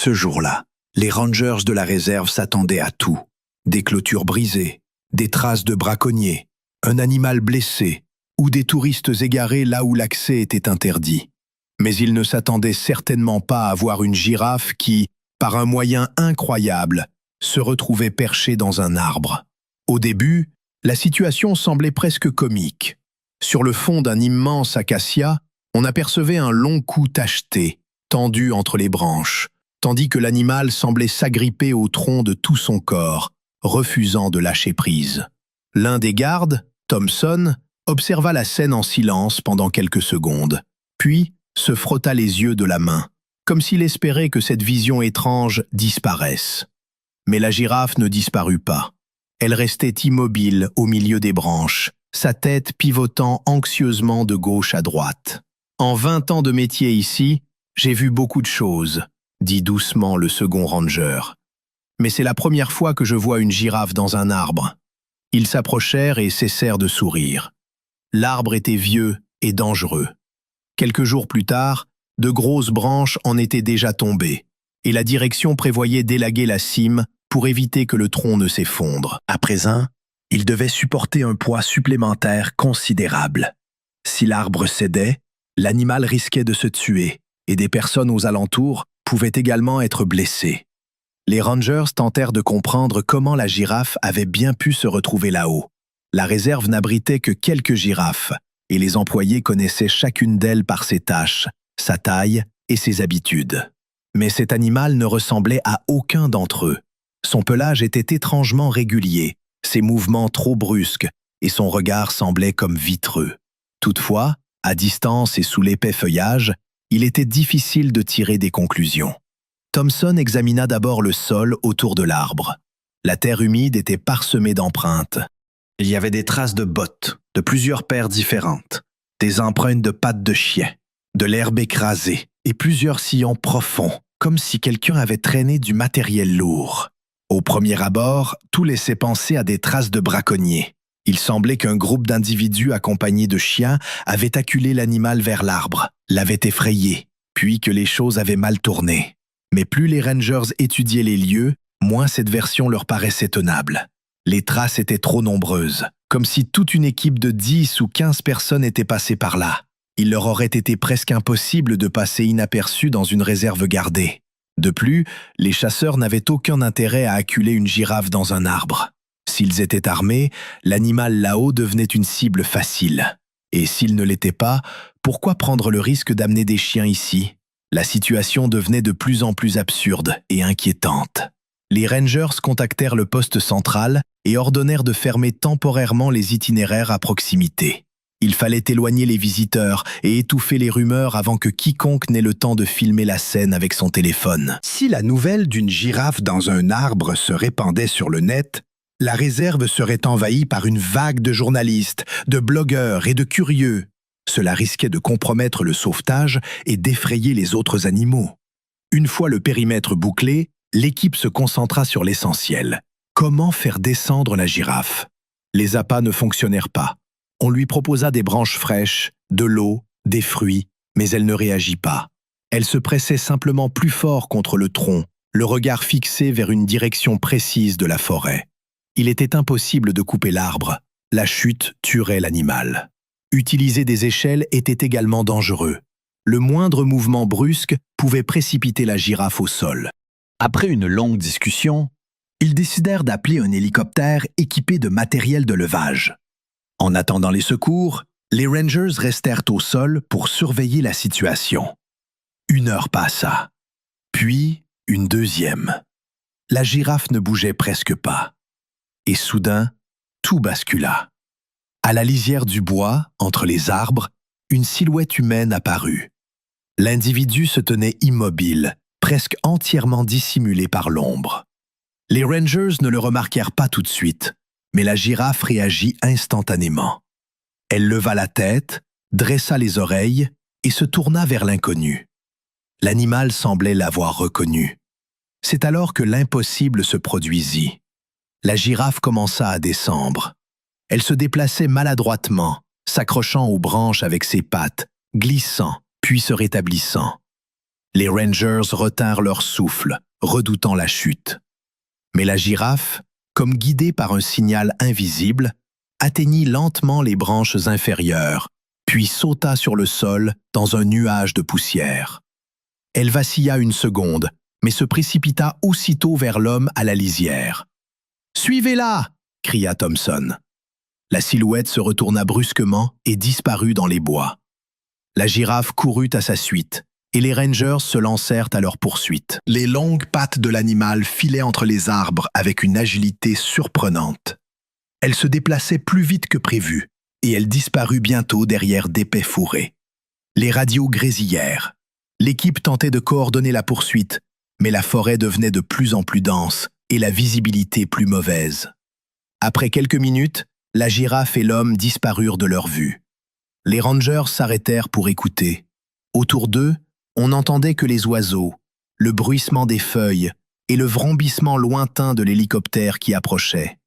Ce jour-là, les rangers de la réserve s'attendaient à tout. Des clôtures brisées, des traces de braconniers, un animal blessé ou des touristes égarés là où l'accès était interdit. Mais ils ne s'attendaient certainement pas à voir une girafe qui, par un moyen incroyable, se retrouvait perchée dans un arbre. Au début, la situation semblait presque comique. Sur le fond d'un immense acacia, on apercevait un long cou tacheté, tendu entre les branches, tandis que l'animal semblait s'agripper au tronc de tout son corps, refusant de lâcher prise. L'un des gardes, Thompson, observa la scène en silence pendant quelques secondes, puis se frotta les yeux de la main, comme s'il espérait que cette vision étrange disparaisse. Mais la girafe ne disparut pas. Elle restait immobile au milieu des branches, sa tête pivotant anxieusement de gauche à droite. « En 20 ans de métier ici, j'ai vu beaucoup de choses », dit doucement le second ranger. « Mais c'est la première fois que je vois une girafe dans un arbre. » Ils s'approchèrent et cessèrent de sourire. L'arbre était vieux et dangereux. Quelques jours plus tard, de grosses branches en étaient déjà tombées, et la direction prévoyait d'élaguer la cime pour éviter que le tronc ne s'effondre. À présent, il devait supporter un poids supplémentaire considérable. Si l'arbre cédait, l'animal risquait de se tuer, et des personnes aux alentours pouvaient également être blessées. Les rangers tentèrent de comprendre comment la girafe avait bien pu se retrouver là-haut. La réserve n'abritait que quelques girafes, et les employés connaissaient chacune d'elles par ses taches, sa taille et ses habitudes. Mais cet animal ne ressemblait à aucun d'entre eux. Son pelage était étrangement régulier, ses mouvements trop brusques, et son regard semblait comme vitreux. Toutefois, à distance et sous l'épais feuillage, il était difficile de tirer des conclusions. Thompson examina d'abord le sol autour de l'arbre. La terre humide était parsemée d'empreintes. Il y avait des traces de bottes, de plusieurs paires différentes, des empreintes de pattes de chien, de l'herbe écrasée et plusieurs sillons profonds, comme si quelqu'un avait traîné du matériel lourd. Au premier abord, tout laissait penser à des traces de braconniers. Il semblait qu'un groupe d'individus accompagnés de chiens avait acculé l'animal vers l'arbre, l'avait effrayé, puis que les choses avaient mal tourné. Mais plus les rangers étudiaient les lieux, moins cette version leur paraissait tenable. Les traces étaient trop nombreuses, comme si toute une équipe de 10 ou 15 personnes était passée par là. Il leur aurait été presque impossible de passer inaperçus dans une réserve gardée. De plus, les chasseurs n'avaient aucun intérêt à acculer une girafe dans un arbre. S'ils étaient armés, l'animal là-haut devenait une cible facile. Et s'il ne l'était pas, pourquoi prendre le risque d'amener des chiens ici? La situation devenait de plus en plus absurde et inquiétante. Les rangers contactèrent le poste central et ordonnèrent de fermer temporairement les itinéraires à proximité. Il fallait éloigner les visiteurs et étouffer les rumeurs avant que quiconque n'ait le temps de filmer la scène avec son téléphone. Si la nouvelle d'une girafe dans un arbre se répandait sur le net, la réserve serait envahie par une vague de journalistes, de blogueurs et de curieux. Cela risquait de compromettre le sauvetage et d'effrayer les autres animaux. Une fois le périmètre bouclé, l'équipe se concentra sur l'essentiel. Comment faire descendre la girafe? Les appâts ne fonctionnèrent pas. On lui proposa des branches fraîches, de l'eau, des fruits, mais elle ne réagit pas. Elle se pressait simplement plus fort contre le tronc, le regard fixé vers une direction précise de la forêt. Il était impossible de couper l'arbre. La chute tuerait l'animal. Utiliser des échelles était également dangereux. Le moindre mouvement brusque pouvait précipiter la girafe au sol. Après une longue discussion, ils décidèrent d'appeler un hélicoptère équipé de matériel de levage. En attendant les secours, les rangers restèrent au sol pour surveiller la situation. 1 heure passa, puis une deuxième. La girafe ne bougeait presque pas. Et soudain, tout bascula. À la lisière du bois, entre les arbres, une silhouette humaine apparut. L'individu se tenait immobile, presque entièrement dissimulé par l'ombre. Les rangers ne le remarquèrent pas tout de suite, mais la girafe réagit instantanément. Elle leva la tête, dressa les oreilles et se tourna vers l'inconnu. L'animal semblait l'avoir reconnu. C'est alors que l'impossible se produisit. La girafe commença à descendre. Elle se déplaçait maladroitement, s'accrochant aux branches avec ses pattes, glissant, puis se rétablissant. Les Rangers retinrent leur souffle, redoutant la chute. Mais la girafe, comme guidée par un signal invisible, atteignit lentement les branches inférieures, puis sauta sur le sol dans un nuage de poussière. Elle vacilla une seconde, mais se précipita aussitôt vers l'homme à la lisière. « Suivez-la !» cria Thompson. La silhouette se retourna brusquement et disparut dans les bois. La girafe courut à sa suite, et les Rangers se lancèrent à leur poursuite. Les longues pattes de l'animal filaient entre les arbres avec une agilité surprenante. Elle se déplaçait plus vite que prévu, et elle disparut bientôt derrière d'épais fourrés. Les radios grésillèrent. L'équipe tentait de coordonner la poursuite, mais la forêt devenait de plus en plus dense et la visibilité plus mauvaise. Après quelques minutes, la girafe et l'homme disparurent de leur vue. Les Rangers s'arrêtèrent pour écouter. Autour d'eux, on n'entendait que les oiseaux, le bruissement des feuilles et le vrombissement lointain de l'hélicoptère qui approchait.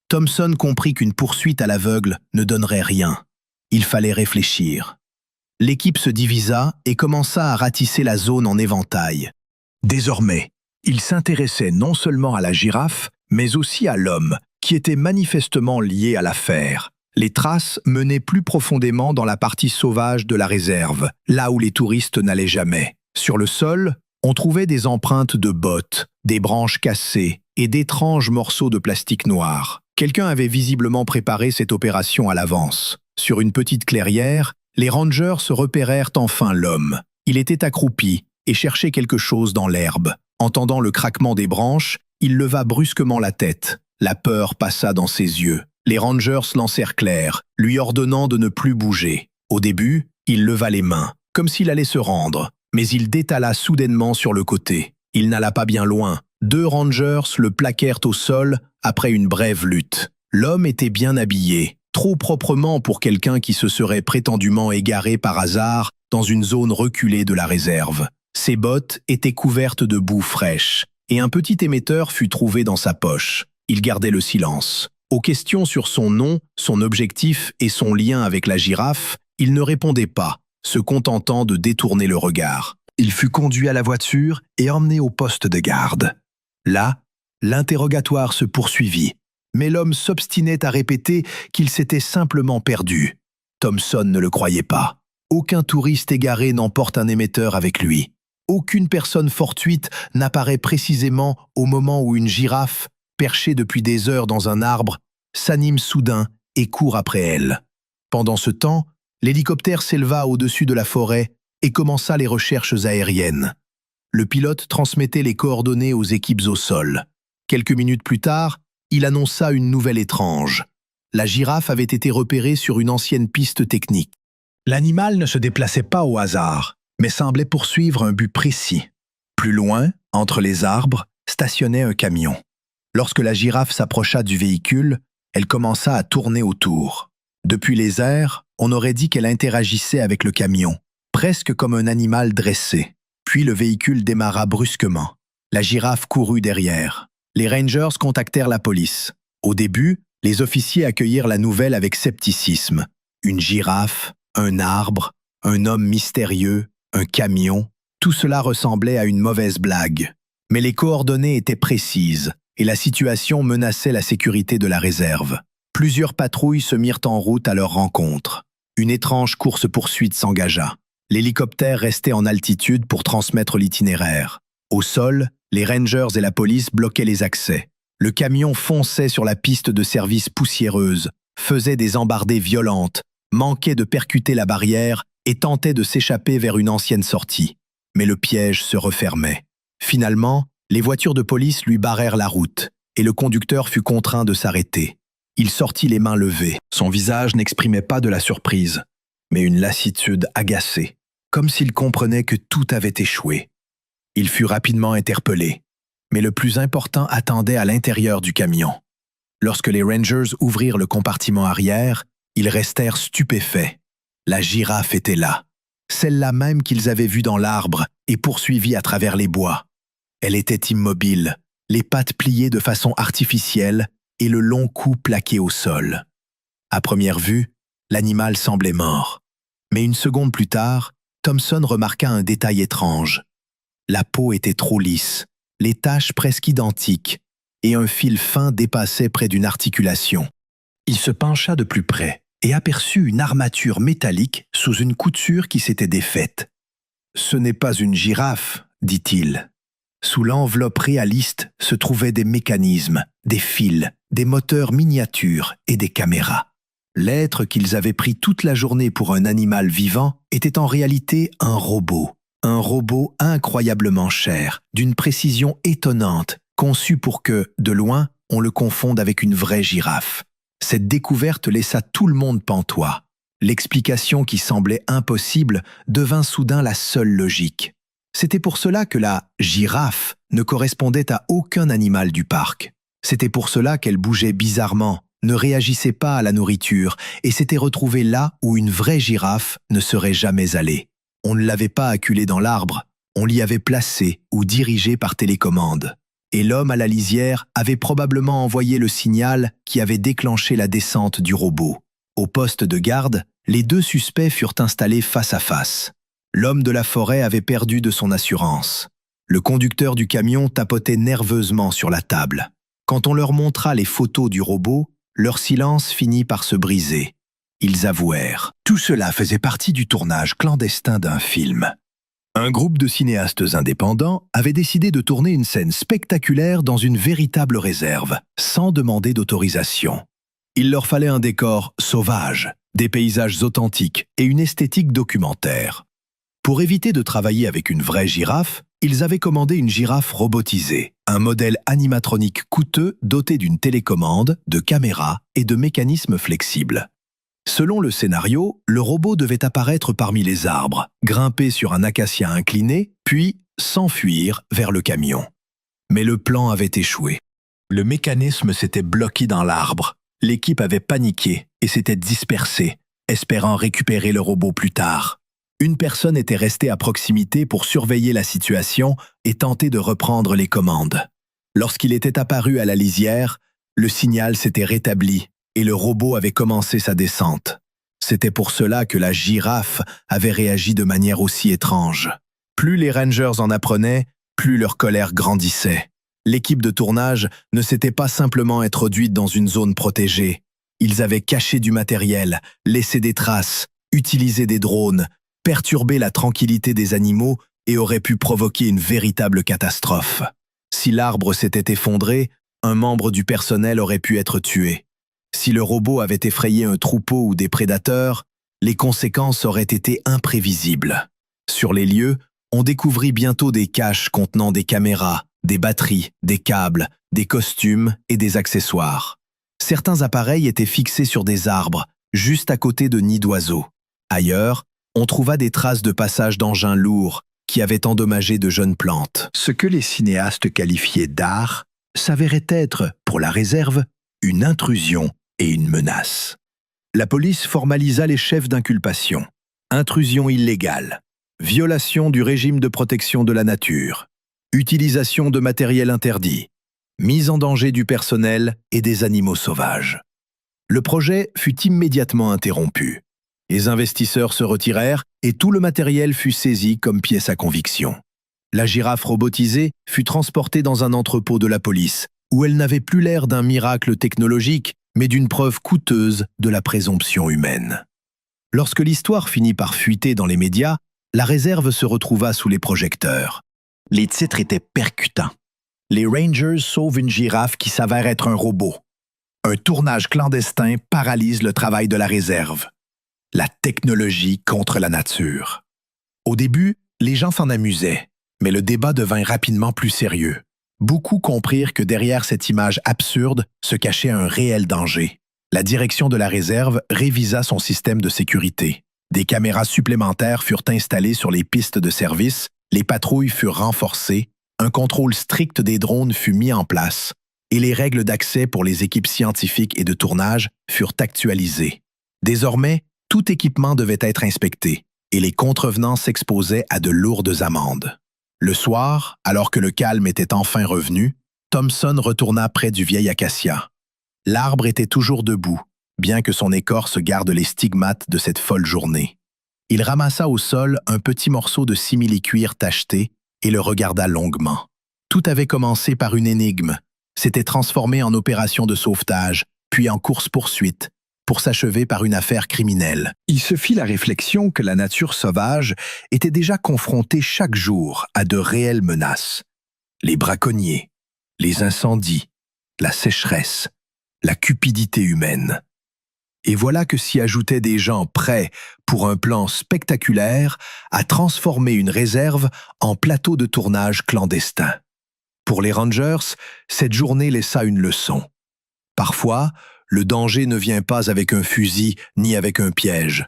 Thompson comprit qu'une poursuite à l'aveugle ne donnerait rien. Il fallait réfléchir. L'équipe se divisa et commença à ratisser la zone en éventail. Désormais, il s'intéressait non seulement à la girafe, mais aussi à l'homme, qui était manifestement lié à l'affaire. Les traces menaient plus profondément dans la partie sauvage de la réserve, là où les touristes n'allaient jamais. Sur le sol, on trouvait des empreintes de bottes, des branches cassées et d'étranges morceaux de plastique noir. Quelqu'un avait visiblement préparé cette opération à l'avance. Sur une petite clairière, les Rangers se repérèrent enfin l'homme. Il était accroupi et cherchait quelque chose dans l'herbe. Entendant le craquement des branches, il leva brusquement la tête. La peur passa dans ses yeux. Les Rangers l'encerclèrent, lui ordonnant de ne plus bouger. Au début, il leva les mains, comme s'il allait se rendre, mais il détala soudainement sur le côté. Il n'alla pas bien loin. 2 Rangers le plaquèrent au sol après une brève lutte. L'homme était bien habillé, trop proprement pour quelqu'un qui se serait prétendument égaré par hasard dans une zone reculée de la réserve. Ses bottes étaient couvertes de boue fraîche, et un petit émetteur fut trouvé dans sa poche. Il gardait le silence. Aux questions sur son nom, son objectif et son lien avec la girafe, il ne répondait pas, se contentant de détourner le regard. Il fut conduit à la voiture et emmené au poste de garde. Là, l'interrogatoire se poursuivit, mais l'homme s'obstinait à répéter qu'il s'était simplement perdu. Thompson ne le croyait pas. Aucun touriste égaré n'emporte un émetteur avec lui. Aucune personne fortuite n'apparaît précisément au moment où une girafe, perchée depuis des heures dans un arbre, s'anime soudain et court après elle. Pendant ce temps, l'hélicoptère s'éleva au-dessus de la forêt et commença les recherches aériennes. Le pilote transmettait les coordonnées aux équipes au sol. Quelques minutes plus tard, il annonça une nouvelle étrange. La girafe avait été repérée sur une ancienne piste technique. L'animal ne se déplaçait pas au hasard, mais semblait poursuivre un but précis. Plus loin, entre les arbres, stationnait un camion. Lorsque la girafe s'approcha du véhicule, elle commença à tourner autour. Depuis les airs, on aurait dit qu'elle interagissait avec le camion, presque comme un animal dressé. Puis le véhicule démarra brusquement. La girafe courut derrière. Les Rangers contactèrent la police. Au début, les officiers accueillirent la nouvelle avec scepticisme. Une girafe, un arbre, un homme mystérieux, un camion, tout cela ressemblait à une mauvaise blague. Mais les coordonnées étaient précises et la situation menaçait la sécurité de la réserve. Plusieurs patrouilles se mirent en route à leur rencontre. Une étrange course-poursuite s'engagea. L'hélicoptère restait en altitude pour transmettre l'itinéraire. Au sol, les Rangers et la police bloquaient les accès. Le camion fonçait sur la piste de service poussiéreuse, faisait des embardées violentes, manquait de percuter la barrière et tentait de s'échapper vers une ancienne sortie. Mais le piège se refermait. Finalement, les voitures de police lui barrèrent la route et le conducteur fut contraint de s'arrêter. Il sortit les mains levées. Son visage n'exprimait pas de la surprise, mais une lassitude agacée, comme s'il comprenait que tout avait échoué. Il fut rapidement interpellé, mais le plus important attendait à l'intérieur du camion. Lorsque les Rangers ouvrirent le compartiment arrière, ils restèrent stupéfaits. La girafe était là, celle-là même qu'ils avaient vue dans l'arbre et poursuivie à travers les bois. Elle était immobile, les pattes pliées de façon artificielle et le long cou plaqué au sol. À première vue, l'animal semblait mort. Mais une seconde plus tard, Thompson remarqua un détail étrange. La peau était trop lisse, les taches presque identiques, et un fil fin dépassait près d'une articulation. Il se pencha de plus près et aperçut une armature métallique sous une couture qui s'était défaite. « Ce n'est pas une girafe, dit-il. » Sous l'enveloppe réaliste se trouvaient des mécanismes, des fils, des moteurs miniatures et des caméras. L'être qu'ils avaient pris toute la journée pour un animal vivant était en réalité un robot incroyablement cher, d'une précision étonnante, conçu pour que, de loin, on le confonde avec une vraie girafe. Cette découverte laissa tout le monde pantois. L'explication qui semblait impossible devint soudain la seule logique. C'était pour cela que la girafe ne correspondait à aucun animal du parc. C'était pour cela qu'elle bougeait bizarrement, ne réagissait pas à la nourriture et s'était retrouvée là où une vraie girafe ne serait jamais allée. On ne l'avait pas acculée dans l'arbre, on l'y avait placée ou dirigée par télécommande. Et l'homme à la lisière avait probablement envoyé le signal qui avait déclenché la descente du robot. Au poste de garde, les deux suspects furent installés face à face. L'homme de la forêt avait perdu de son assurance. Le conducteur du camion tapotait nerveusement sur la table. Quand on leur montra les photos du robot, leur silence finit par se briser. Ils avouèrent. Tout cela faisait partie du tournage clandestin d'un film. Un groupe de cinéastes indépendants avait décidé de tourner une scène spectaculaire dans une véritable réserve, sans demander d'autorisation. Il leur fallait un décor sauvage, des paysages authentiques et une esthétique documentaire. Pour éviter de travailler avec une vraie girafe, ils avaient commandé une girafe robotisée, un modèle animatronique coûteux doté d'une télécommande, de caméras et de mécanismes flexibles. Selon le scénario, le robot devait apparaître parmi les arbres, grimper sur un acacia incliné, puis s'enfuir vers le camion. Mais le plan avait échoué. Le mécanisme s'était bloqué dans l'arbre. L'équipe avait paniqué et s'était dispersée, espérant récupérer le robot plus tard. Une personne était restée à proximité pour surveiller la situation et tenter de reprendre les commandes. Lorsqu'il était apparu à la lisière, le signal s'était rétabli et le robot avait commencé sa descente. C'était pour cela que la girafe avait réagi de manière aussi étrange. Plus les Rangers en apprenaient, plus leur colère grandissait. L'équipe de tournage ne s'était pas simplement introduite dans une zone protégée. Ils avaient caché du matériel, laissé des traces, utilisé des drones, perturbé la tranquillité des animaux et auraient pu provoquer une véritable catastrophe. Si l'arbre s'était effondré, un membre du personnel aurait pu être tué. Si le robot avait effrayé un troupeau ou des prédateurs, les conséquences auraient été imprévisibles. Sur les lieux, on découvrit bientôt des caches contenant des caméras, des batteries, des câbles, des costumes et des accessoires. Certains appareils étaient fixés sur des arbres, juste à côté de nids d'oiseaux. Ailleurs, on trouva des traces de passage d'engins lourds qui avaient endommagé de jeunes plantes. Ce que les cinéastes qualifiaient d'art s'avérait être, pour la réserve, une intrusion et une menace. La police formalisa les chefs d'inculpation. Intrusion illégale, violation du régime de protection de la nature, utilisation de matériel interdit, mise en danger du personnel et des animaux sauvages. Le projet fut immédiatement interrompu. Les investisseurs se retirèrent et tout le matériel fut saisi comme pièce à conviction. La girafe robotisée fut transportée dans un entrepôt de la police, où elle n'avait plus l'air d'un miracle technologique, mais d'une preuve coûteuse de la présomption humaine. Lorsque l'histoire finit par fuiter dans les médias, la réserve se retrouva sous les projecteurs. Les titres étaient percutants. Les Rangers sauvent une girafe qui s'avère être un robot. Un tournage clandestin paralyse le travail de la réserve. La technologie contre la nature. Au début, les gens s'en amusaient, mais le débat devint rapidement plus sérieux. Beaucoup comprirent que derrière cette image absurde se cachait un réel danger. La direction de la réserve révisa son système de sécurité. Des caméras supplémentaires furent installées sur les pistes de service, les patrouilles furent renforcées, un contrôle strict des drones fut mis en place, et les règles d'accès pour les équipes scientifiques et de tournage furent actualisées. Désormais, tout équipement devait être inspecté, et les contrevenants s'exposaient à de lourdes amendes. Le soir, alors que le calme était enfin revenu, Thompson retourna près du vieil acacia. L'arbre était toujours debout, bien que son écorce garde les stigmates de cette folle journée. Il ramassa au sol un petit morceau de simili-cuir tacheté et le regarda longuement. Tout avait commencé par une énigme, s'était transformé en opération de sauvetage, puis en course-poursuite, pour s'achever par une affaire criminelle. Il se fit la réflexion que la nature sauvage était déjà confrontée chaque jour à de réelles menaces. Les braconniers, les incendies, la sécheresse, la cupidité humaine. Et voilà que s'y ajoutaient des gens prêts, pour un plan spectaculaire, à transformer une réserve en plateau de tournage clandestin. Pour les Rangers, cette journée laissa une leçon. Parfois, le danger ne vient pas avec un fusil ni avec un piège.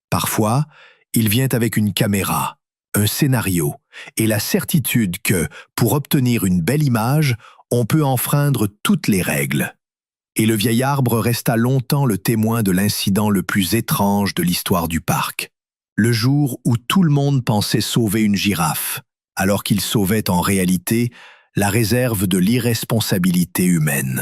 Parfois, il vient avec une caméra, un scénario et la certitude que, pour obtenir une belle image, on peut enfreindre toutes les règles. Et le vieil arbre resta longtemps le témoin de l'incident le plus étrange de l'histoire du parc. Le jour où tout le monde pensait sauver une girafe, alors qu'il sauvait en réalité la réserve de l'irresponsabilité humaine.